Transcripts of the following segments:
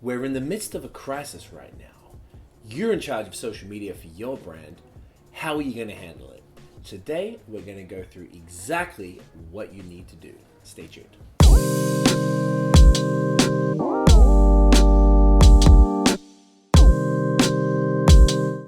We're in the midst of a crisis right now. You're in charge of social media for your brand. How are you going to handle it? Today, we're going to go through exactly what you need to do. Stay tuned.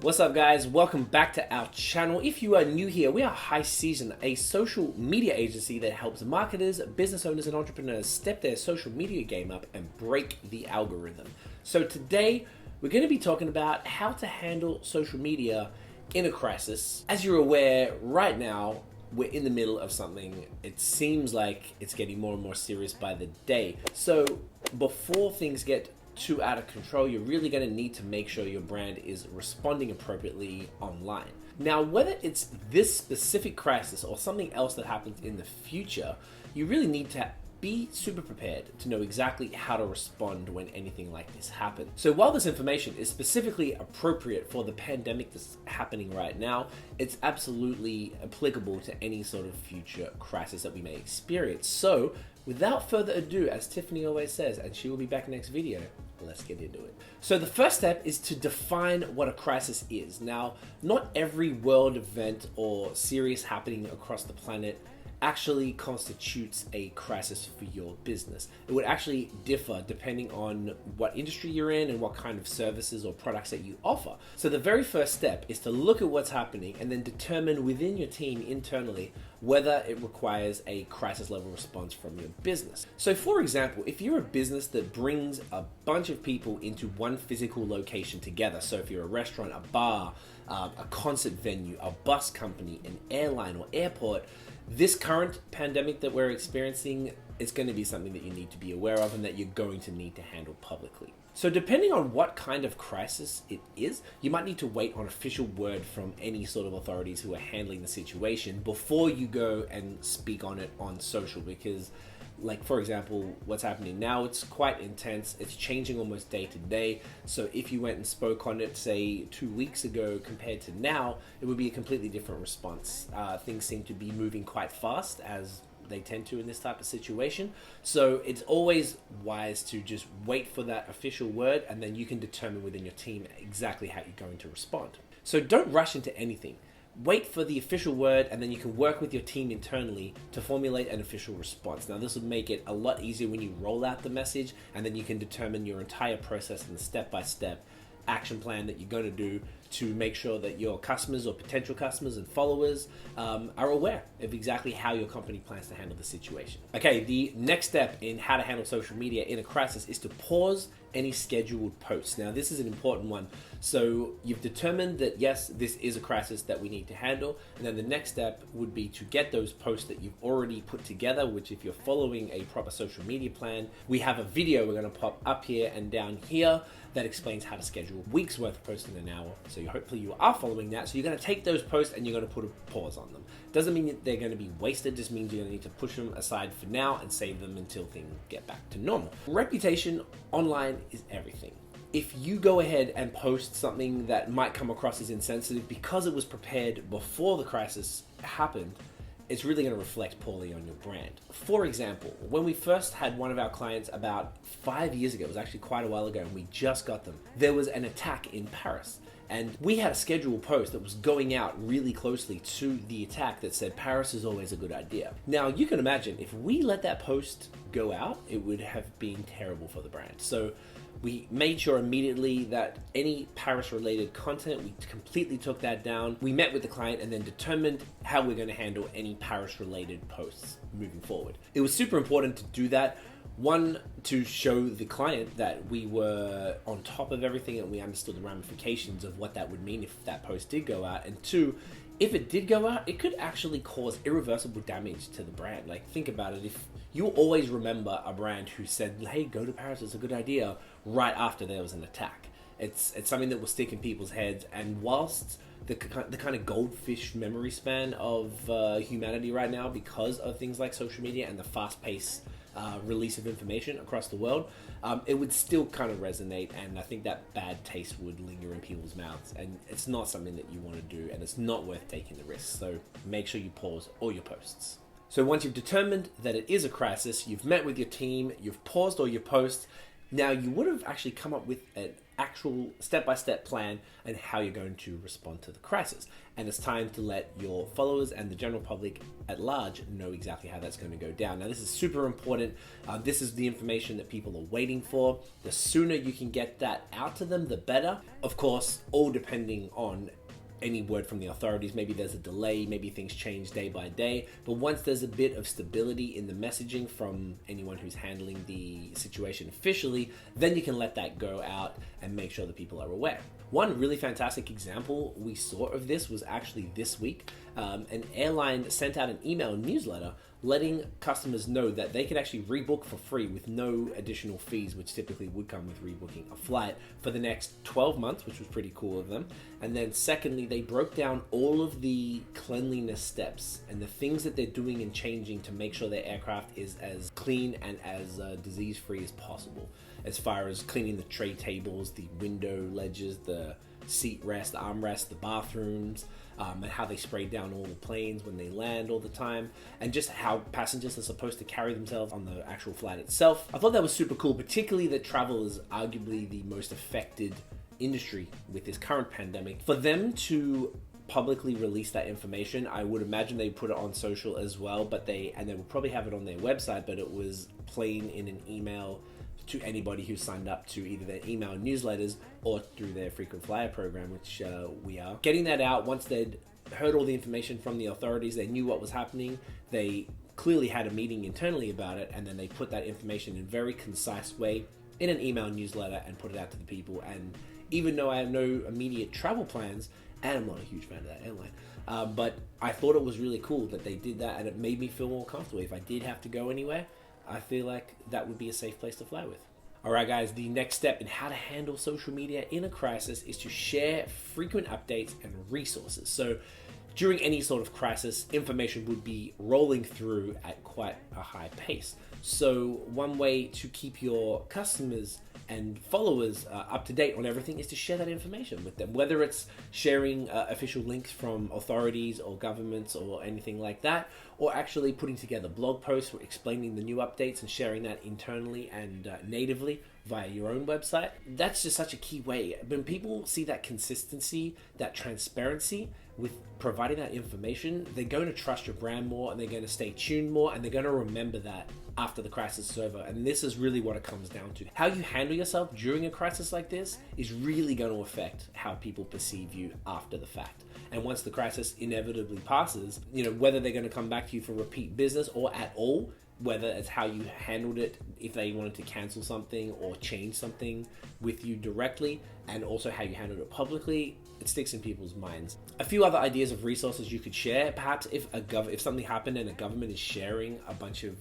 What's up, guys? Welcome back to our channel. If you are new here, we are High Season, a social media agency that helps marketers, business owners, and entrepreneurs step their social media game up and break the algorithm. So today, we're going to be talking about how to handle social media in a crisis. As you're aware, right now, we're in the middle of something. It seems like it's getting more and more serious by the day. So before things get too out of control, you're really going to need to make sure your brand is responding appropriately online. Now, whether it's this specific crisis or something else that happens in the future, you really need to be super prepared to know exactly how to respond when anything like this happens. So while this information is specifically appropriate for the pandemic that's happening right now, it's absolutely applicable to any sort of future crisis that we may experience. So without further ado, as Tiffany always says, and she will be back next video, let's get into it. So the first step is to define what a crisis is. Now, not every world event or serious happening across the planet actually constitutes a crisis for your business. It would actually differ depending on what industry you're in and what kind of services or products that you offer. So the very first step is to look at what's happening and then determine within your team internally whether it requires a crisis level response from your business. So for example, if you're a business that brings a bunch of people into one physical location together, so if you're a restaurant, a bar, a concert venue, a bus company, an airline or airport, this current pandemic that we're experiencing is going to be something that you need to be aware of and that you're going to need to handle publicly. So depending on what kind of crisis it is, you might need to wait on official word from any sort of authorities who are handling the situation before you go and speak on it on social, because like, for example, what's happening now, it's quite intense. It's changing almost day to day. So if you went and spoke on it, say 2 weeks ago compared to now, it would be a completely different response. Things seem to be moving quite fast, as they tend to in this type of situation. So it's always wise to just wait for that official word, and then you can determine within your team exactly how you're going to respond. So don't rush into anything. Wait for the official word, and then you can work with your team internally to formulate an official response. Now, this will make it a lot easier when you roll out the message, and then you can determine your entire process and the step-by-step action plan that you're going to do to make sure that your customers or potential customers and followers are aware of exactly how your company plans to handle the situation. Okay, the next step in how to handle social media in a crisis is to pause any scheduled posts. Now, this is an important one. So you've determined that, yes, this is a crisis that we need to handle. And then the next step would be to get those posts that you've already put together, which if you're following a proper social media plan, we have a video we're going to pop up here and down here that explains how to schedule a week's worth of posts in an hour. So hopefully you are following that. So you're going to take those posts and you're going to put a pause on them. Doesn't mean that they're going to be wasted, just means you're going to need to push them aside for now and save them until things get back to normal. Reputation online is everything. If you go ahead and post something that might come across as insensitive because it was prepared before the crisis happened, it's really going to reflect poorly on your brand. For example, when we first had one of our clients about 5 years ago, it was actually quite a while ago, and we just got them, there was an attack in Paris. And we had a scheduled post that was going out really closely to the attack that said, Paris is always a good idea. Now, you can imagine if we let that post go out, it would have been terrible for the brand. So we made sure immediately that any Paris-related content, we completely took that down. We met with the client and then determined how we're going to handle any Paris-related posts moving forward. It was super important to do that. One, to show the client that we were on top of everything and we understood the ramifications of what that would mean if that post did go out. And two, if it did go out, it could actually cause irreversible damage to the brand. Like, think about it. If you always remember a brand who said, hey, go to Paris, it's a good idea, right after there was an attack. It's something that will stick in people's heads. And whilst the kind of goldfish memory span of humanity right now, because of things like social media and the fast-paced release of information across the world, it would still kind of resonate, and I think that bad taste would linger in people's mouths, and it's not something that you want to do, and it's not worth taking the risk. So make sure you pause all your posts. So once you've determined that it is a crisis, you've met with your team, you've paused all your posts, Now, you would have actually come up with an actual step-by-step plan and how you're going to respond to the crisis. And it's time to let your followers and the general public at large know exactly how that's going to go down. Now, this is super important. This is the information that people are waiting for. The sooner you can get that out to them, the better. Of course, all depending on any word from the authorities. Maybe there's a delay, maybe things change day by day, but once there's a bit of stability in the messaging from anyone who's handling the situation officially, then you can let that go out and make sure that people are aware. One really fantastic example we saw of this was actually this week. An airline sent out an email newsletter letting customers know that they could actually rebook for free with no additional fees, which typically would come with rebooking a flight, for the next 12 months, which was pretty cool of them. And then secondly, they broke down all of the cleanliness steps and the things that they're doing and changing to make sure their aircraft is as clean and as disease-free as possible. As far as cleaning the tray tables, the window ledges, the seat rest, the armrest, the bathrooms, and how they spray down all the planes when they land all the time, and just how passengers are supposed to carry themselves on the actual flight itself. I thought that was super cool, particularly that travel is arguably the most affected industry with this current pandemic. For them to publicly release that information, I would imagine they put it on social as well, but they will probably have it on their website, but it was plain in an email to anybody who signed up to either their email newsletters or through their frequent flyer program, which we are. Getting that out, once they'd heard all the information from the authorities, they knew what was happening, they clearly had a meeting internally about it, and then they put that information in a very concise way in an email newsletter and put it out to the people. And even though I have no immediate travel plans, and I'm not a huge fan of that airline, but I thought it was really cool that they did that, and it made me feel more comfortable. If I did have to go anywhere, I feel like that would be a safe place to fly with. All right, guys, the next step in how to handle social media in a crisis is to share frequent updates and resources. So during any sort of crisis, information would be rolling through at quite a high pace. So one way to keep your customers and followers up to date on everything is to share that information with them, whether it's sharing official links from authorities or governments or anything like that, or actually putting together blog posts explaining the new updates and sharing that internally and natively via your own website. That's just such a key way. When people see that consistency, that transparency with providing that information, they're going to trust your brand more, and they're going to stay tuned more, and they're going to remember that after the crisis is over. And this is really what it comes down to. How you handle yourself during a crisis like this is really going to affect how people perceive you after the fact. And once the crisis inevitably passes, whether they're going to come back to you for repeat business or at all, whether it's how you handled it, if they wanted to cancel something or change something with you directly, and also how you handled it publicly, it sticks in people's minds. A few other ideas of resources you could share. Perhaps if something happened and a government is sharing a bunch of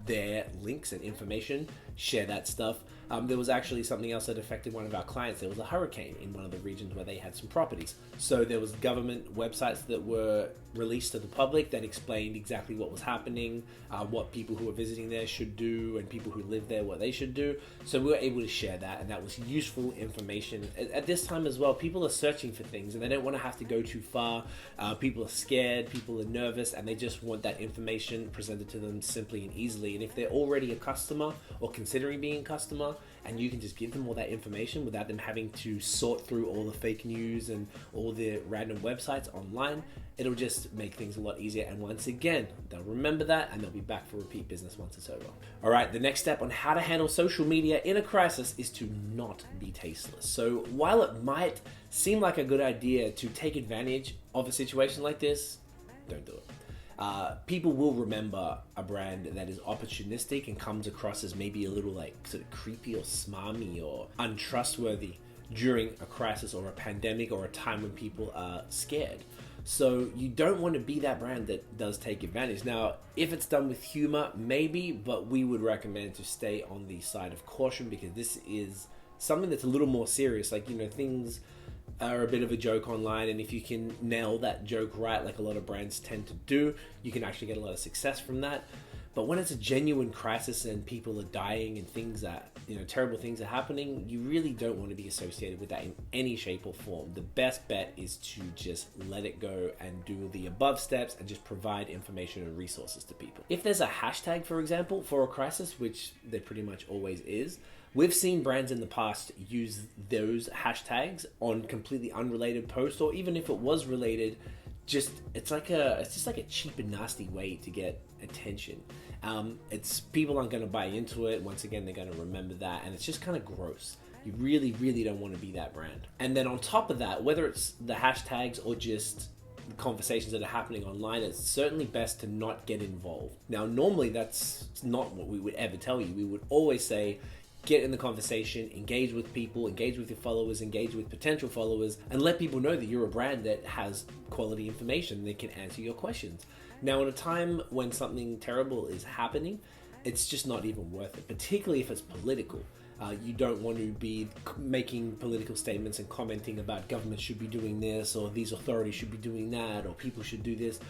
their links and information, share that stuff. There was actually something else that affected one of our clients. There was a hurricane in one of the regions where they had some properties. So there was government websites that were released to the public that explained exactly what was happening, what people who were visiting there should do, and people who live there, what they should do. So we were able to share that, and that was useful information. At this time as well, people are searching for things, and they don't want to have to go too far. People are scared, people are nervous, and they just want that information presented to them simply and easily. And if they're already a customer or considering being a customer, and you can just give them all that information without them having to sort through all the fake news and all the random websites online, it'll just make things a lot easier. And once again, they'll remember that, and they'll be back for repeat business once it's over. All right, the next step on how to handle social media in a crisis is to not be tasteless. So while it might seem like a good idea to take advantage of a situation like this, don't do it. People will remember a brand that is opportunistic and comes across as maybe a little sort of creepy or smarmy or untrustworthy during a crisis or a pandemic or a time when people are scared. So you don't want to be that brand that does take advantage. Now, if it's done with humor, maybe, but we would recommend to stay on the side of caution, because this is something that's a little more serious. Things are a bit of a joke online, and if you can nail that joke right, like a lot of brands tend to do, you can actually get a lot of success from that. But when it's a genuine crisis and people are dying and things that, terrible things are happening, you really don't want to be associated with that in any shape or form. The best bet is to just let it go and do the above steps and just provide information and resources to people. If there's a hashtag, for example, for a crisis, which there pretty much always is, We've seen brands in the past use those hashtags on completely unrelated posts, or even if it was related, it's just like a cheap and nasty way to get attention. It's people aren't going to buy into it. Once again, they're going to remember that, and it's just kind of gross. You really, really don't want to be that brand. And then on top of that, whether it's the hashtags or just conversations that are happening online, it's certainly best to not get involved. Now, normally that's not what we would ever tell you. We would always say, get in the conversation, engage with people, engage with your followers, engage with potential followers, and let people know that you're a brand that has quality information that can answer your questions. Now, in a time when something terrible is happening, it's just not even worth it, particularly if it's political. You don't want to be making political statements and commenting about government should be doing this, or these authorities should be doing that, or people should do this.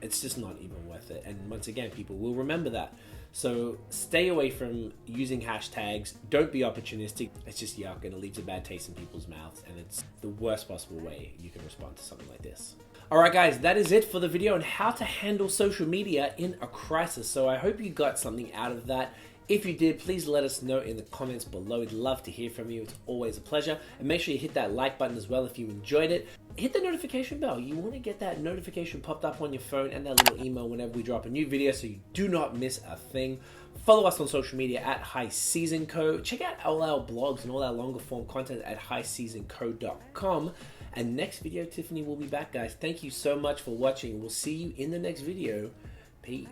It's just not even worth it. And once again, people will remember that. So stay away from using hashtags. Don't be opportunistic. It's just yuck, and it leaves a bad taste in people's mouths, and it's the worst possible way you can respond to something like this. Alright guys, that is it for the video on how to handle social media in a crisis. So I hope you got something out of that. If you did, please let us know in the comments below. We'd love to hear from you. It's always a pleasure. And make sure you hit that like button as well if you enjoyed it. Hit the notification bell. You want to get that notification popped up on your phone and that little email whenever we drop a new video so you do not miss a thing. Follow us on social media at High Season Co. Check out all our blogs and all our longer form content at highseasonco.com. And next video, Tiffany will be back, guys. Thank you so much for watching. We'll see you in the next video. Peace.